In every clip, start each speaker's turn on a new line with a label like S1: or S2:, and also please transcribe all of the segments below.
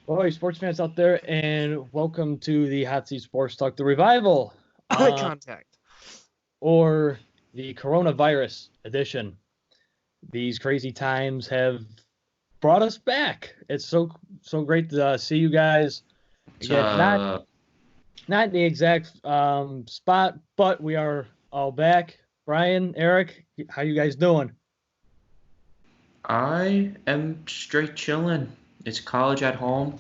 S1: Well, hey, sports fans out there, and welcome to the Hot Seat Sports Talk, the revival,
S2: Eye
S1: uh,
S2: contact.
S1: or the coronavirus edition. These crazy times have brought us back. It's so great to see you guys again. Not the exact spot, but we are all back. Brian, Eric, how you guys doing?
S3: I am straight chilling. It's college at home.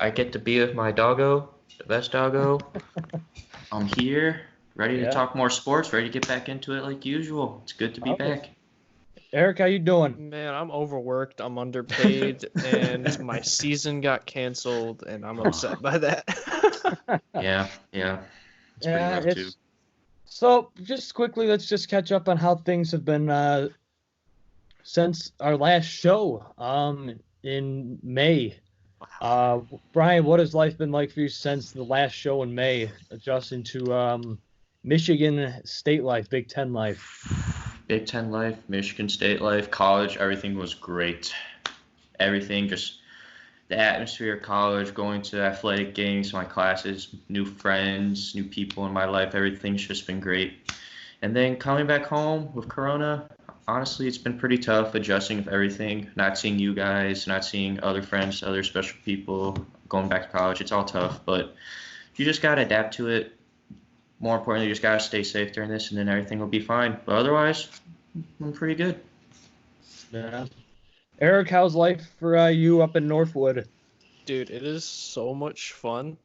S3: I get to be with my doggo, the best doggo. I'm here, ready to
S1: Yeah.
S3: talk more sports, ready to get back into it like usual. It's good to be
S1: Okay.
S3: back.
S1: Eric, how you doing?
S2: Man, I'm overworked, I'm underpaid, and my season got canceled, and I'm upset by that.
S3: Yeah. It's pretty rough too.
S1: So just quickly, let's just catch up on how things have been since our last show in May. Brian, what has life been like for you since the last show in May, adjusting to Michigan State life, Big Ten life?
S3: Big Ten life, Michigan State life, college, everything was great. Everything, just the atmosphere of college, going to athletic games, my classes, new friends, new people in my life, everything's just been great. And then coming back home with Corona, honestly, it's been pretty tough adjusting with everything, not seeing you guys, not seeing other friends, other special people, going back to college. It's all tough, but you just got to adapt to it. More importantly, you just got to stay safe during this, and then everything will be fine. But otherwise, I'm pretty good.
S1: Yeah. Eric, how's life for you up in Northwood?
S2: Dude, it is so much fun.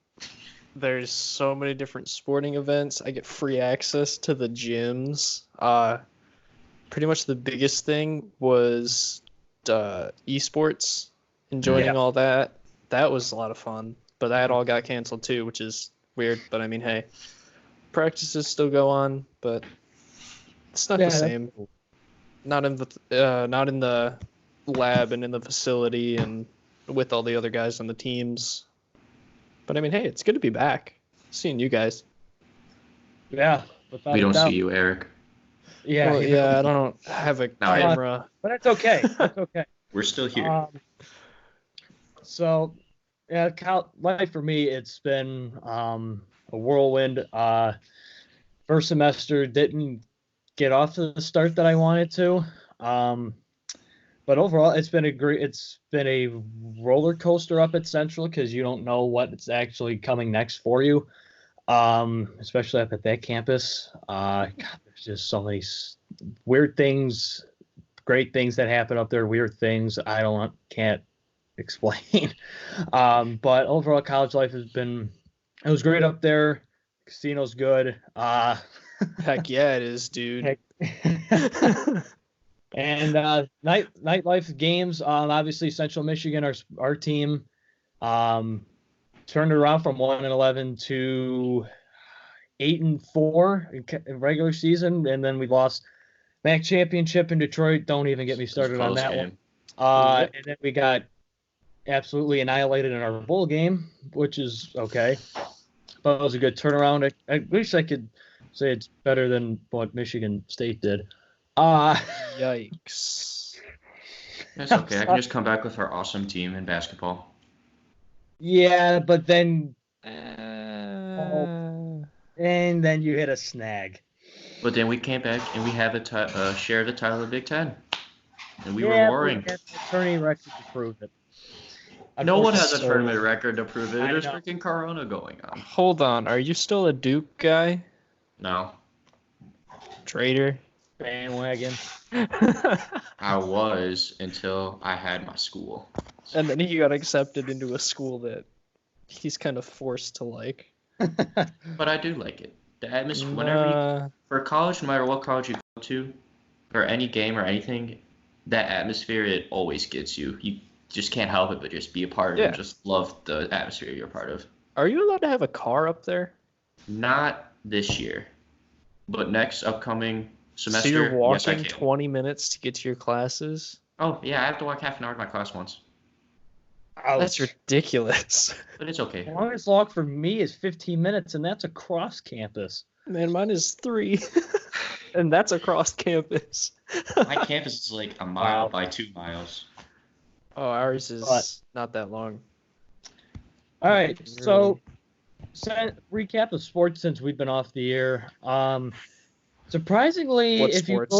S2: There's so many different sporting events. I get free access to the gyms. Pretty much the biggest thing was esports, enjoying all that. That was a lot of fun, but that all got canceled too, which is weird. But I mean, hey, practices still go on, but it's not the same. Not in the lab and in the facility and with all the other guys on the teams. But I mean, hey, it's good to be back. Seeing you guys.
S1: Yeah,
S3: we don't see you, Eric.
S1: Yeah,
S2: well, I don't have a camera,
S1: but that's okay. That's okay.
S3: We're still here.
S1: So, yeah, life for me, it's been a whirlwind. First semester didn't get off to the start that I wanted to, but overall, it's been a roller coaster up at Central because you don't know what's actually coming next for you, especially up at that campus. God, there's just so many weird things, great things that happen up there, weird things can't explain. But overall, college life it was great up there. Casino's good.
S2: Heck yeah, it is, dude.
S1: And nightlife games. Obviously, Central Michigan, our team, turned it around from 1-11 to 8-4 in regular season, and then we lost MAC championship in Detroit. Don't even get me started on that one. And then we got absolutely annihilated in our bowl game, which is okay. But it was a good turnaround. I wish I could say it's better than what Michigan State did.
S2: Yikes.
S3: That's okay. I can just come back with our awesome team in basketball.
S1: Yeah, but then and then you hit a snag.
S3: But then we came back and we have share the title of Big Ten, and we were roaring.
S1: We had a tournament record to prove it.
S3: No one has a tournament record to prove it. There's freaking Corona going on.
S2: Hold on, are you still a Duke guy?
S3: No.
S2: Traitor.
S1: Bandwagon.
S3: I was until I had my school.
S2: And then he got accepted into a school that he's kind of forced to like.
S3: But I do like it. The atmosphere, for college, no matter what college you go to, or any game or anything, that atmosphere, it always gets you. You just can't help it but just be a part of it and just love the atmosphere you're a part of.
S2: Are you allowed to have a car up there?
S3: Not this year, but next upcoming semester.
S2: So you're walking
S3: yes, I can.
S2: 20 minutes to get to your classes?
S3: Oh, yeah, I have to walk half an hour to my class once.
S1: Ouch.
S2: That's ridiculous.
S3: But it's okay.
S1: The longest walk for me is 15 minutes, and that's across campus.
S2: Man, mine is 3. And that's across campus.
S3: My campus is like a mile by 2 miles.
S2: Oh, ours is not that long.
S1: All right, so recap of sports since we've been off the air. Surprisingly,
S2: What
S1: if
S2: sports?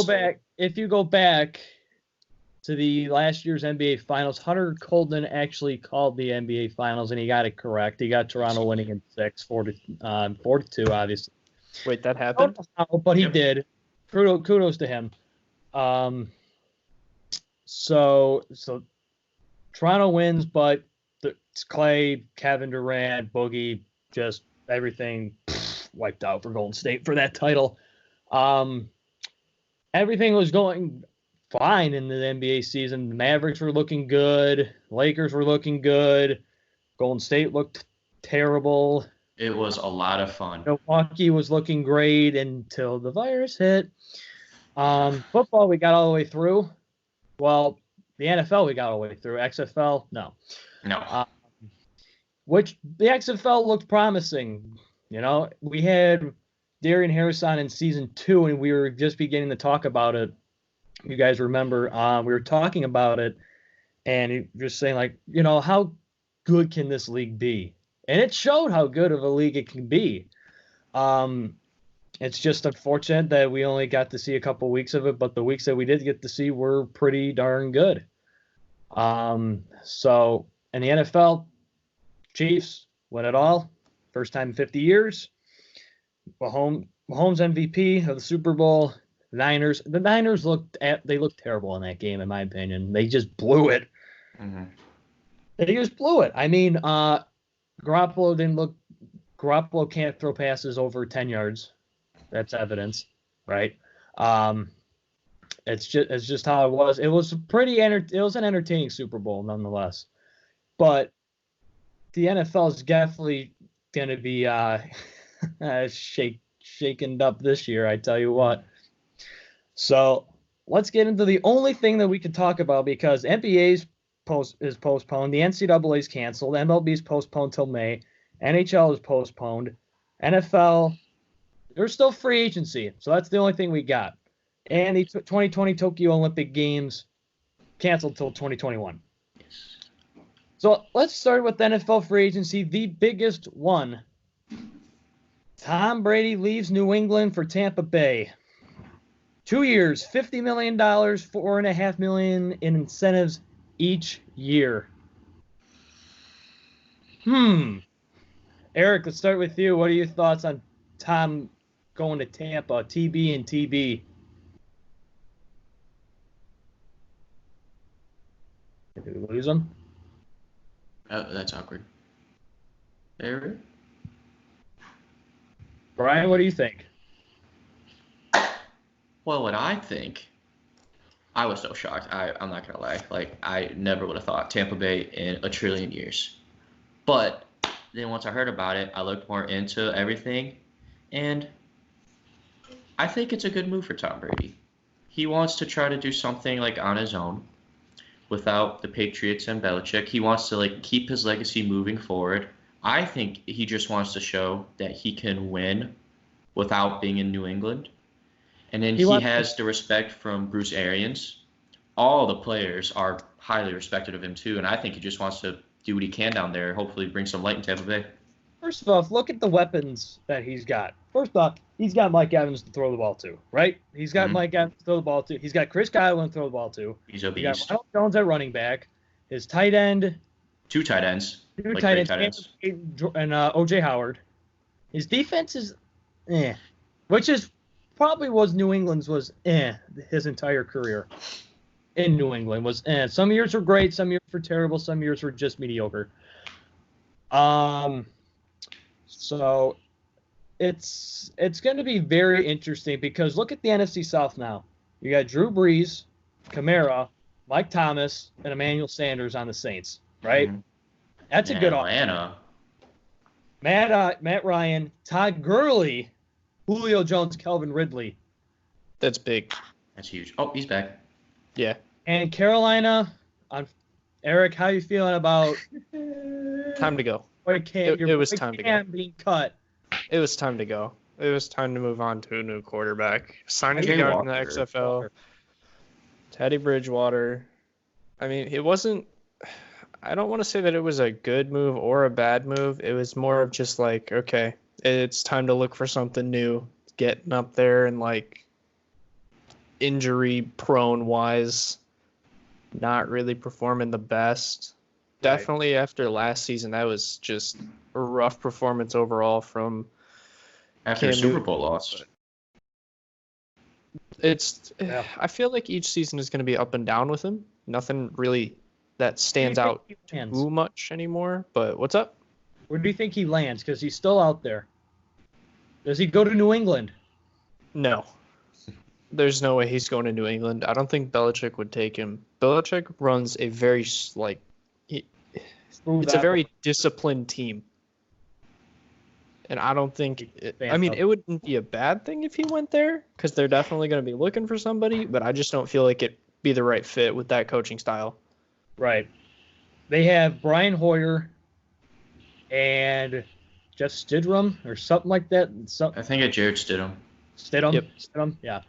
S1: you go back to the last year's NBA Finals, Hunter Colden actually called the NBA Finals, and he got it correct. He got Toronto winning in 6, 4-2, obviously.
S2: Wait, that
S1: I
S2: happened?
S1: don't know how, but he
S3: Yep.
S1: did. Kudos to him. So Toronto wins, but it's Clay, Kevin Durant, Boogie, just everything wiped out for Golden State for that title. Everything was going fine in the NBA season. The Mavericks were looking good. Lakers were looking good. Golden State looked terrible.
S3: It was a lot of fun.
S1: Milwaukee was looking great until the virus hit. Football, we got all the way through. Well, the NFL, we got all the way through. XFL, no.
S3: No.
S1: Which the XFL looked promising. You know, we had Darian Harris on in season 2, and we were just beginning to talk about it. You guys remember we were talking about it, and he was saying, like, you know, how good can this league be? And it showed how good of a league it can be. It's just unfortunate that we only got to see a couple weeks of it, but the weeks that we did get to see were pretty darn good. So in the NFL, Chiefs win it all. First time in 50 years. Mahomes MVP of the Super Bowl. The Niners looked terrible in that game, in my opinion. They just blew it.
S3: Mm-hmm.
S1: They just blew it. I mean, Garoppolo can't throw passes over 10 yards. That's evidence, right? It's just how it was. It was it was an entertaining Super Bowl nonetheless. But the NFL is definitely going to be shaken up this year, I tell you what. So let's get into the only thing that we can talk about, because NBA's is postponed, the NCAA's canceled, MLB's postponed till May, NHL is postponed, NFL, there's still free agency, so that's the only thing we got. And the 2020 Tokyo Olympic Games canceled till 2021. So let's start with NFL free agency, the biggest one. Tom Brady leaves New England for Tampa Bay. 2 years, $50 million, $4.5 million in incentives each year. Eric, let's start with you. What are your thoughts on Tom going to Tampa, TB and TB? Did we lose him?
S3: Oh, that's awkward. There.
S1: Brian, what do you think?
S3: Well, what I think, I was so shocked. I'm not gonna lie. Like, I never would have thought Tampa Bay in a trillion years. But then once I heard about it, I looked more into everything, and I think it's a good move for Tom Brady. He wants to try to do something like on his own, without the Patriots and Belichick. He wants to like keep his legacy moving forward. I think he just wants to show that he can win without being in New England. And then he has the respect from Bruce Arians. All the players are highly respected of him too, and I think he just wants to do what he can down there, hopefully bring some light in Tampa Bay.
S1: First off, look at the weapons that he's got. First off, he's got Mike Evans to throw the ball to, right? He's got Mike Evans to throw the ball to. He's got Chris Godwin to throw the ball to.
S3: He's a beast.
S1: He's got Ronald Jones at running back. His tight end.
S3: Two tight ends.
S1: And O.J. Howard. His defense is which is probably was New England's his entire career in New England was Some years were great, some years were terrible, some years were just mediocre. So it's going to be very interesting, because look at the NFC South now. You got Drew Brees, Kamara, Mike Thomas, and Emmanuel Sanders on the Saints, right? Mm-hmm. That's a good
S3: Atlanta.
S1: Matt Ryan, Todd Gurley, Julio Jones, Calvin Ridley.
S2: That's big.
S3: That's huge. Oh, he's back.
S2: Yeah.
S1: And Carolina, Eric, how you feeling about
S2: time to go?
S1: It was time to go. Being cut.
S2: It was time to go. It was time to move on to a new quarterback. Signing a guy in the XFL. Teddy Bridgewater. I mean, it wasn't. I don't want to say that it was a good move or a bad move. It was more of just like, okay, it's time to look for something new, getting up there and like injury prone wise, not really performing the best.
S1: Right.
S2: Definitely after last season, that was just a rough performance overall from
S3: After the
S2: Cam
S3: Super
S2: Newton.
S3: Bowl loss.
S1: Yeah.
S2: I feel like each season is going to be up and down with him. Nothing really that stands
S1: Where do you
S2: out
S1: think he lands?
S2: too much anymore. But what's up?
S1: Where do you think he lands? Because he's still out there. Does he go to New England?
S2: No. There's no way he's going to New England. I don't think Belichick would take him. Belichick runs a very it's a very disciplined team. And I don't think it wouldn't be a bad thing if he went there because they're definitely going to be looking for somebody, but I just don't feel like it'd be the right fit with that coaching style.
S1: Right. They have Brian Hoyer and Jeff Stidham or something like that.
S3: I think it's Jared Stidham.
S1: Stidham?
S2: Yep.
S1: Stidham? Yeah.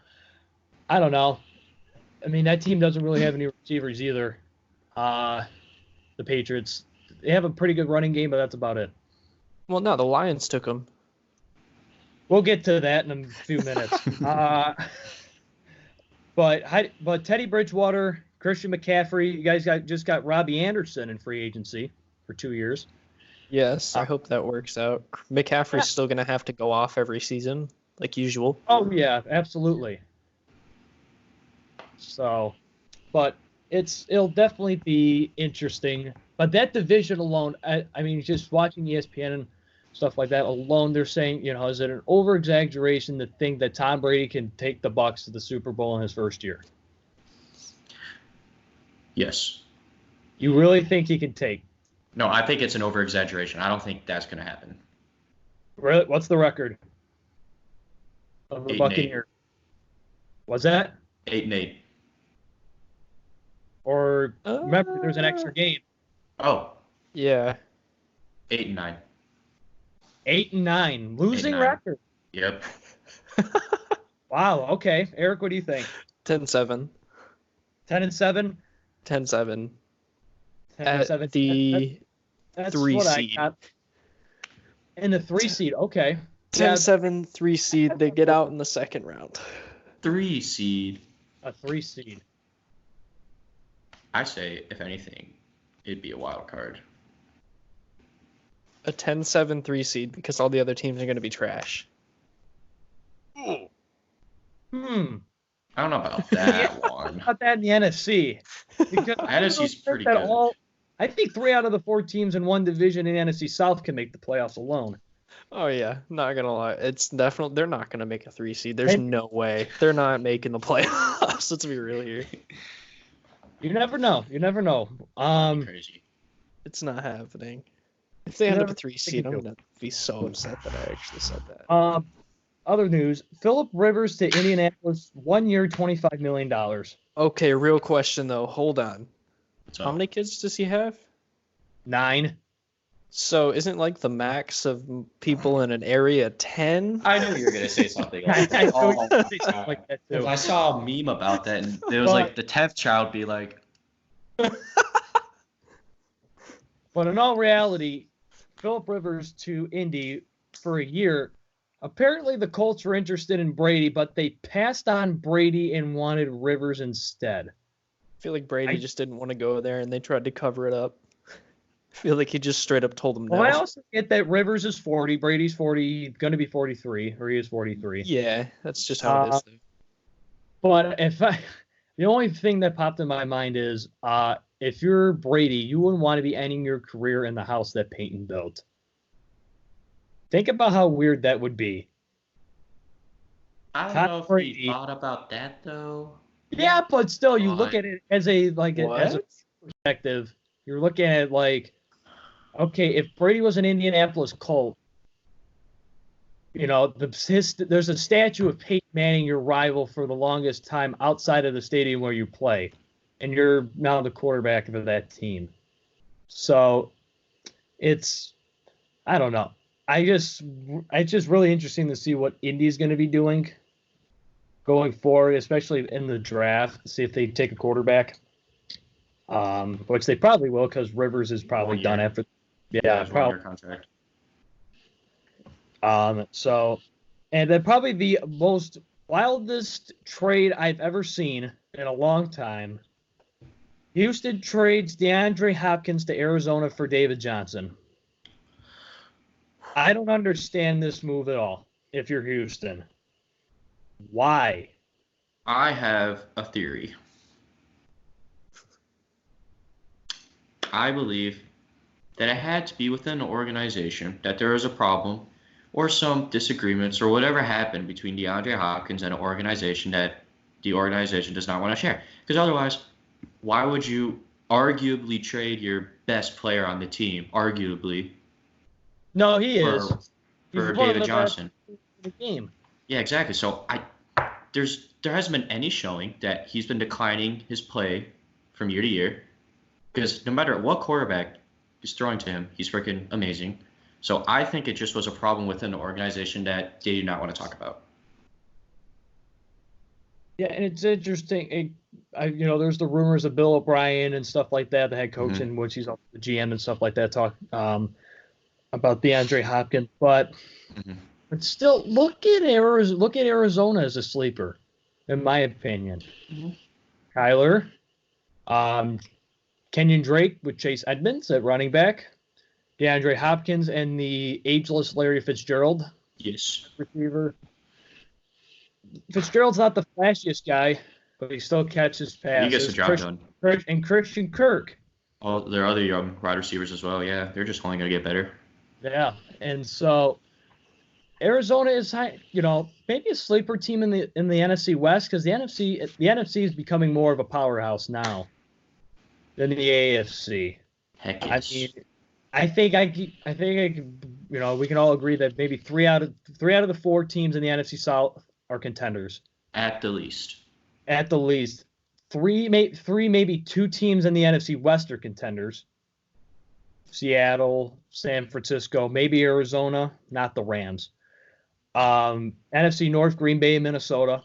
S1: I don't know. I mean, that team doesn't really have any receivers either. The Patriots, they have a pretty good running game, but that's about it.
S2: Well, no, the Lions took him.
S1: We'll get to that in a few minutes. But Teddy Bridgewater, Christian McCaffrey, you guys just got Robbie Anderson in free agency for 2 years.
S2: Yes, I hope that works out. McCaffrey's still going to have to go off every season, like usual.
S1: Oh, yeah, absolutely. So, but it'll definitely be interesting. But that division alone, I mean, just watching ESPN and stuff like that alone, they're saying, is it an over-exaggeration to think that Tom Brady can take the Bucs to the Super Bowl in his first year?
S3: Yes.
S1: You really think he can take?
S3: No, I think it's an over-exaggeration. I don't think that's going to happen.
S1: Really? What's the record of the
S3: 8-8.
S1: Buccaneers? What's that?
S3: 8-8.
S1: Or remember, there's an extra game.
S3: Oh.
S2: Yeah.
S3: 8-9.
S1: 8-9. Losing
S3: 8-9.
S1: record.
S3: Yep.
S1: Wow. Okay. Eric, what do you think?
S2: 10-7.
S1: 10-7?
S2: 10-7.
S1: 10-7.
S2: At the
S1: That's
S2: 3
S1: what
S2: seed.
S1: I got. In the 3 seed. Okay.
S2: 10-7, 3 seed. They get out in the second round.
S3: 3 seed.
S1: A 3 seed.
S3: I say, if anything, it'd be a wild card.
S2: A 10-7, 3 seed because all the other teams are going to be trash.
S1: Hmm.
S3: I don't know about that one.
S1: About that in the NFC. Because
S3: NFC's pretty good.
S1: I think 3 out of the 4 teams in one division in NFC South can make the playoffs alone.
S2: Oh yeah, not gonna lie, it's definitely they're not gonna make a 3 seed. There's no way they're not making the playoffs. Let's be real here.
S1: You never know.
S3: Crazy.
S2: It's not happening. If they end up a 3 seed, I'm gonna be so upset that I actually said that.
S1: Other news: Phillip Rivers to Indianapolis, 1 year, $25 million.
S2: Okay, real question though. Hold on.
S3: So,
S2: How many kids does he have?
S1: 9.
S2: So isn't like the max of people in an area 10?
S3: I knew you were gonna say something like
S1: I
S3: that.
S1: know you were gonna say something like that too.
S3: I saw a meme about that, and it was like the 10th child be like,
S1: But in all reality, Phillip Rivers to Indy for a year. Apparently, the Colts were interested in Brady, but they passed on Brady and wanted Rivers instead.
S2: I feel like Brady just didn't want to go there, and they tried to cover it up. I feel like he just straight up told them no.
S1: Well, I also get that Rivers is 40, Brady's 40, going to be 43, or he is 43.
S2: Yeah, that's just how it is.
S1: But the only thing that popped in my mind is, if you're Brady, you wouldn't want to be ending your career in the house that Peyton built. Think about how weird that would be.
S3: I don't know if he thought about that though.
S1: Yeah, but still, you look at it as a perspective. You're looking at like, okay, if Brady was an Indianapolis Colt, there's a statue of Peyton Manning, your rival for the longest time outside of the stadium where you play, and you're now the quarterback of that team. So, I don't know. It's just really interesting to see what Indy's going to be doing going forward, especially in the draft, see if they take a quarterback. which they probably will because Rivers is probably
S3: 1
S1: done
S3: year.
S1: after.
S3: Yeah,
S1: Yeah, probably.
S3: 1 year contract.
S1: So, and then probably the most wildest trade I've ever seen in a long time. Houston trades DeAndre Hopkins to Arizona for David Johnson. I don't understand this move at all. If you're Houston, why?
S3: I have a theory. I believe that it had to be within the organization that there was a problem or some disagreements or whatever happened between DeAndre Hopkins and an organization that the organization does not want to share. Because otherwise, why would you arguably trade your best player on the team, arguably,
S1: No, he
S3: for,
S1: is. He's
S3: for
S1: one of
S3: David
S1: the best
S3: Johnson?
S1: in the game.
S3: Yeah, exactly. So there hasn't been any showing that he's been declining his play from year to year. Because no matter what quarterback is throwing to him, he's freaking amazing. So I think it just was a problem within the organization that they do not want to talk about.
S1: Yeah, and it's interesting. There's the rumors of Bill O'Brien and stuff like that, the head coach, in which he's the GM and stuff like that, talk about DeAndre Hopkins. But still, look at Arizona. Look at Arizona as a sleeper, in my opinion. Kyler, Kenyon Drake with Chase Edmonds at running back, DeAndre Hopkins, and the ageless Larry Fitzgerald.
S3: Yes.
S1: Receiver. Fitzgerald's not the flashiest guy, but he still catches passes.
S3: He gets the job done.
S1: And Christian Kirk.
S3: Oh, there are other young wide receivers as well. Yeah, they're just only going to get better.
S1: Yeah, and so Arizona is, maybe a sleeper team in the NFC West because the NFC is becoming more of a powerhouse now than the AFC.
S3: Heck yes.
S1: I think we can all agree that maybe three out of the 4 teams in the NFC South are contenders.
S3: At the least.
S1: At the least. Three, maybe 2 teams in the NFC West are contenders. Seattle, San Francisco, maybe Arizona, not the Rams. NFC North, Green Bay, and Minnesota.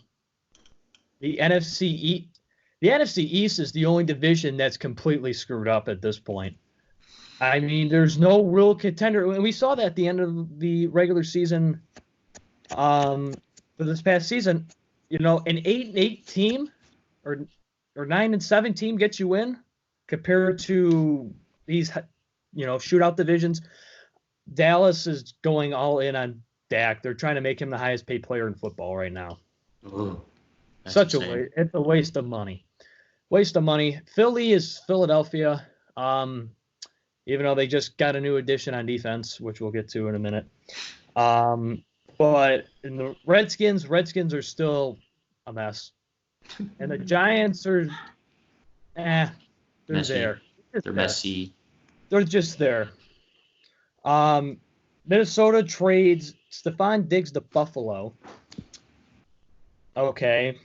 S1: The NFC East is the only division that's completely screwed up at this point. I mean, there's no real contender. And we saw that at the end of the regular season for this past season. An 8-8 team or 9-7 team gets you in compared to these, shootout divisions. Dallas is going all in on Dak. They're trying to make him the highest paid player in football right now.
S3: Ooh,
S1: Such a waste. It's a waste of money. Philly is Philadelphia. Even though they just got a new addition on defense, which we'll get to in a minute. But in the Redskins are still a mess. And the Giants are, they're
S3: messy.
S1: there.
S3: They're messy.
S1: They're just there. Minnesota trades Stephon Diggs to Buffalo. Okay.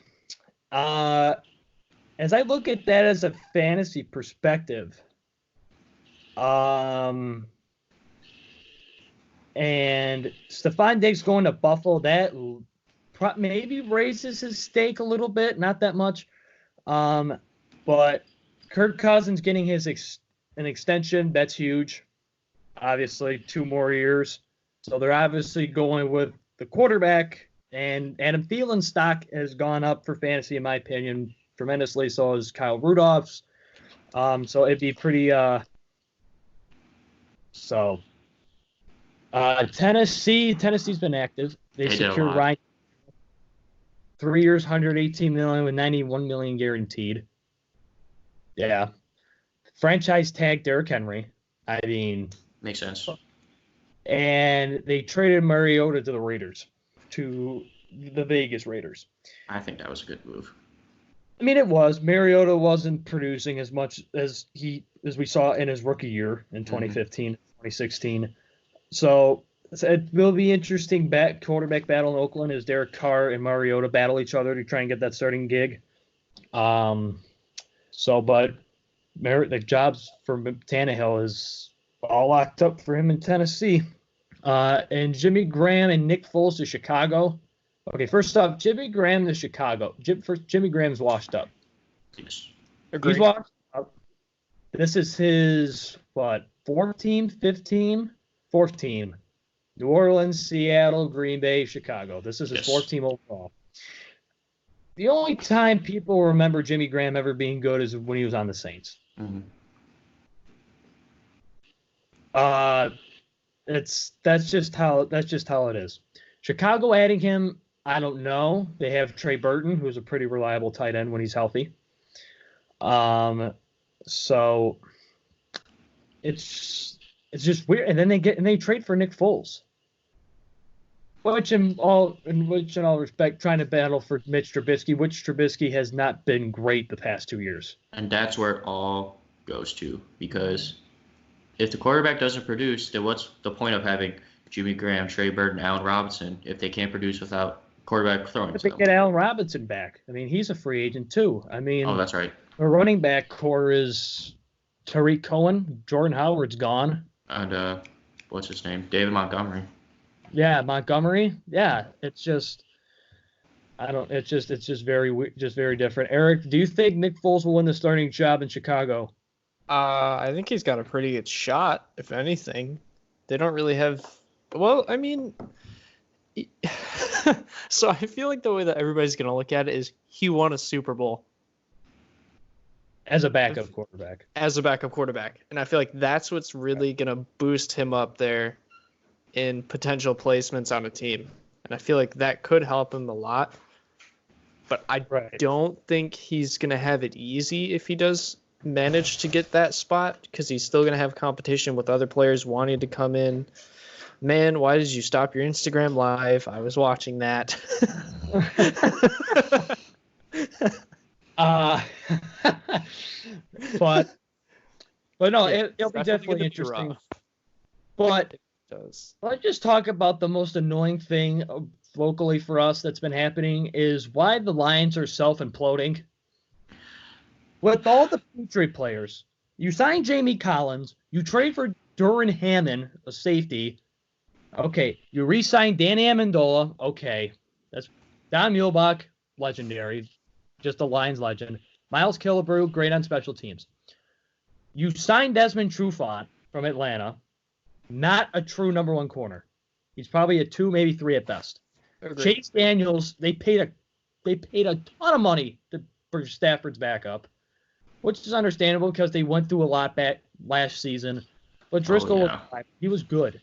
S1: As I look at that as a fantasy perspective, and Stephon Diggs going to Buffalo, that maybe raises his stake a little bit, not that much. But Kirk Cousins getting an extension, that's huge. Obviously, 2 more years. So they're obviously going with the quarterback, and Adam Thielen's stock has gone up for fantasy, in my opinion, tremendously. So has Kyle Rudolph's. So it'd be pretty. Tennessee's been active. They secured Ryan 3 years, $118 million with $91 million guaranteed. Yeah. Franchise tag Derrick Henry. I mean,
S3: makes sense.
S1: And they traded Mariota to the Raiders, to the Vegas Raiders.
S3: I think that was a good move.
S1: I mean, it was. Mariota wasn't producing as much as we saw in his rookie year in 2015, 2016. So it will be interesting quarterback battle in Oakland as Derek Carr and Mariota battle each other to try and get that starting gig. But the jobs for Tannehill is all locked up for him in Tennessee. And Jimmy Graham and Nick Foles to Chicago. Okay, first off, Jimmy Graham to Chicago. Jimmy Graham's washed up.
S3: Yes.
S2: Agreed.
S1: He's washed up. This is his, fourth team, fifth team, fourth team. New Orleans, Seattle, Green Bay, Chicago. This is his fourth team overall. The only time people remember Jimmy Graham ever being good is when he was on the Saints.
S3: Mm-hmm.
S1: That's just how it is. Chicago adding him, I don't know. They have Trey Burton, who's a pretty reliable tight end when he's healthy. So it's just weird. And then they trade for Nick Foles. Which in all respect, trying to battle for Mitch Trubisky, which Trubisky has not been great the past 2 years.
S3: And that's where it all goes to, because if the quarterback doesn't produce, then what's the point of having Jimmy Graham, Trey Burton, Allen Robinson if they can't produce without quarterback throwing to
S1: If they
S3: them?
S1: get Allen Robinson back, I mean, he's a free agent too. I mean,
S3: Oh, that's right.
S1: the running back core is Tariq Cohen, Jordan Howard's gone.
S3: And what's his name? David Montgomery.
S1: Yeah, Montgomery. Yeah, it's just very different. Eric, do you think Nick Foles will win the starting job in Chicago?
S2: I think he's got a pretty good shot, if anything. They don't really have. Well, I mean, so I feel like the way that everybody's gonna look at it is he won a Super Bowl
S1: As a backup quarterback.
S2: And I feel like that's what's really gonna boost him up there in potential placements on a team. And I feel like that could help him a lot. But I don't think he's going to have it easy if he does manage to get that spot, because he's still going to have competition with other players wanting to come in. Man, why did you stop your Instagram live? I was watching that.
S1: But no, it'll be definitely interesting. But let's just talk about the most annoying thing locally for us that's been happening is why the Lions are self-imploding. With all the Patriot players, you sign Jamie Collins, you trade for Duran Hammond, a safety. Okay, you re-sign Dan Amendola. Okay, that's Don Muhlbach, legendary, just a Lions legend. Miles Killebrew, great on special teams. You signed Desmond Trufant from Atlanta. Not a true number one corner. He's probably a 2, maybe 3 at best. Agreed. Chase Daniels, they paid a ton of money for Stafford's backup, which is understandable because they went through a lot back last season. But Driscoll, he was good.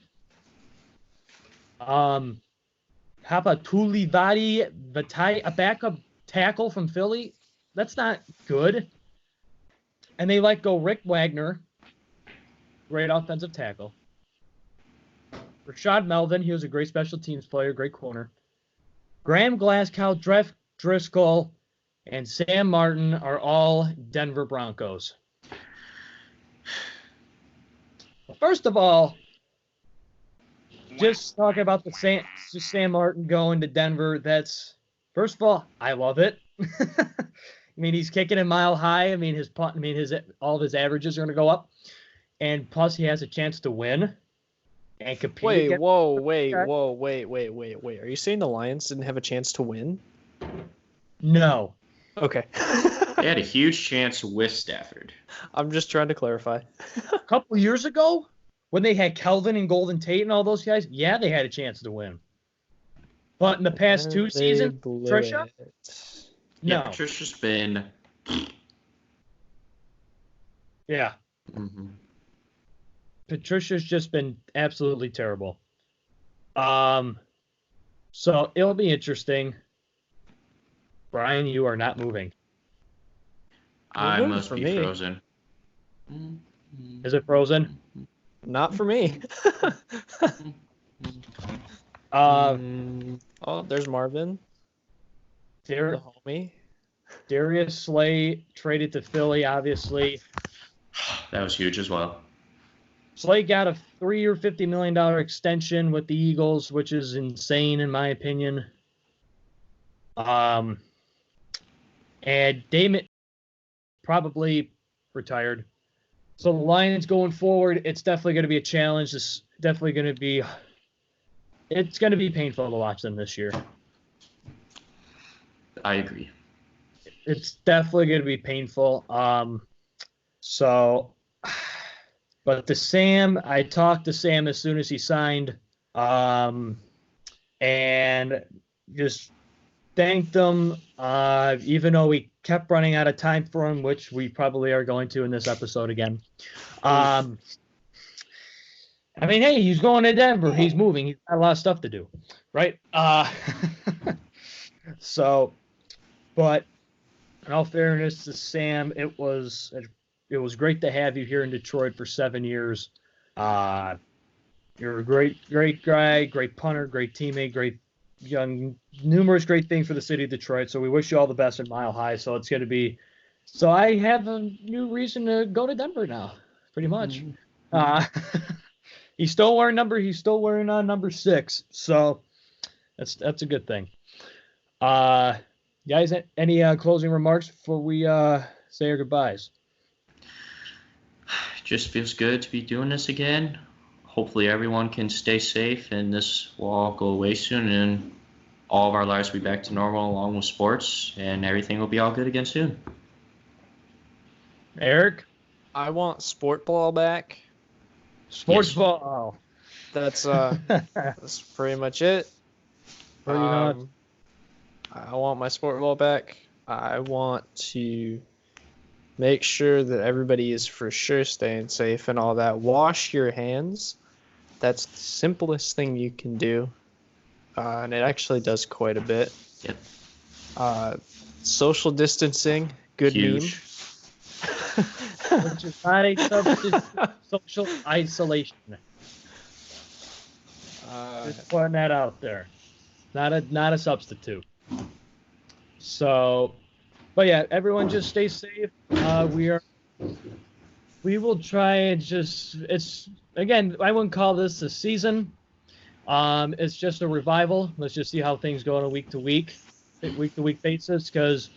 S1: How about Tulivati Vitae, a backup tackle from Philly? That's not good. And they let go Rick Wagner, great offensive tackle. Rashad Melvin, he was a great special teams player, great corner. Graham Glasgow, Driscoll, and Sam Martin are all Denver Broncos. First of all, just talking about Sam Martin going to Denver, first of all, I love it. I mean, he's kicking a mile high. I mean, all of his averages are going to go up. And plus, he has a chance to win. And compete.
S2: Wait. Are you saying the Lions didn't have a chance to win?
S1: No.
S2: Okay.
S3: They had a huge chance with Stafford.
S2: I'm just trying to clarify.
S1: A couple years ago, when they had Kelvin and Golden Tate and all those guys, yeah, they had a chance to win. But in the past 2 seasons, Patricia?
S3: Yeah, Patricia's been...
S1: Yeah.
S3: Mm-hmm.
S1: Patricia's just been absolutely terrible. So it'll be interesting. Brian, you are not moving.
S3: I must be frozen.
S1: Is it frozen?
S2: Not for me. Oh, there's Marvin. The homie.
S1: Darius Slay traded to Philly, obviously.
S3: That was huge as well.
S1: Slay got a 3-year, $50 million extension with the Eagles, which is insane in my opinion. And Damon probably retired. So the Lions going forward, it's definitely going to be a challenge. It's going to be painful to watch them this year.
S3: I agree.
S1: It's definitely going to be painful. So But I talked to Sam as soon as he signed, and just thanked him, even though we kept running out of time for him, which we probably are going to in this episode again. I mean, hey, he's going to Denver. He's moving. He's got a lot of stuff to do, right? So, but in all fairness to Sam, it was great to have you here in Detroit for 7 years. You're a great guy, great punter, great teammate, great young, numerous great things for the city of Detroit. So we wish you all the best in Mile High. So it's going to be. So I have a new reason to go to Denver now, pretty much. He's still wearing number 6. So that's a good thing. Guys, any closing remarks before we say our goodbyes?
S3: Just feels good to be doing this again. Hopefully everyone can stay safe and this will all go away soon and all of our lives will be back to normal along with sports and everything will be all good again soon.
S1: Eric?
S2: I want sport ball back.
S1: Sports ball.
S2: That's pretty much it.
S1: Pretty much.
S2: I want my sport ball back. I want to make sure that everybody is for sure staying safe and all that. Wash your hands. That's the simplest thing you can do. And it actually does quite a bit.
S3: Yep.
S2: Social distancing. Good
S3: Huge.
S2: meme.
S1: Which is not a substitute for social isolation. Just putting that out there. Not a substitute. So, but yeah, everyone just stay safe. We will try and it's again, I wouldn't call this a season. It's just a revival. Let's just see how things go on a week to week basis, because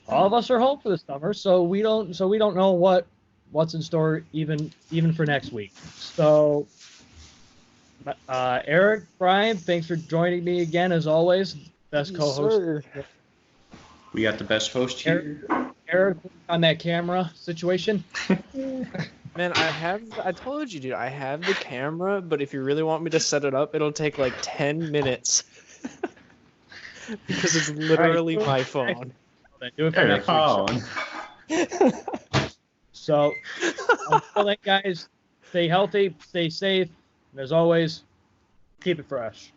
S1: all of us are home for the summer, so we don't know what's in store even for next week. So, Eric, Brian, thanks for joining me again as always. Best co-host.
S3: We got the best host here.
S1: Eric on that camera situation.
S2: Man, I told you, dude, I have the camera, but if you really want me to set it up, it'll take like 10 minutes. Because it's literally my phone.
S1: Do it for next week. So, until then, guys, stay healthy, stay safe, and as always, keep it fresh.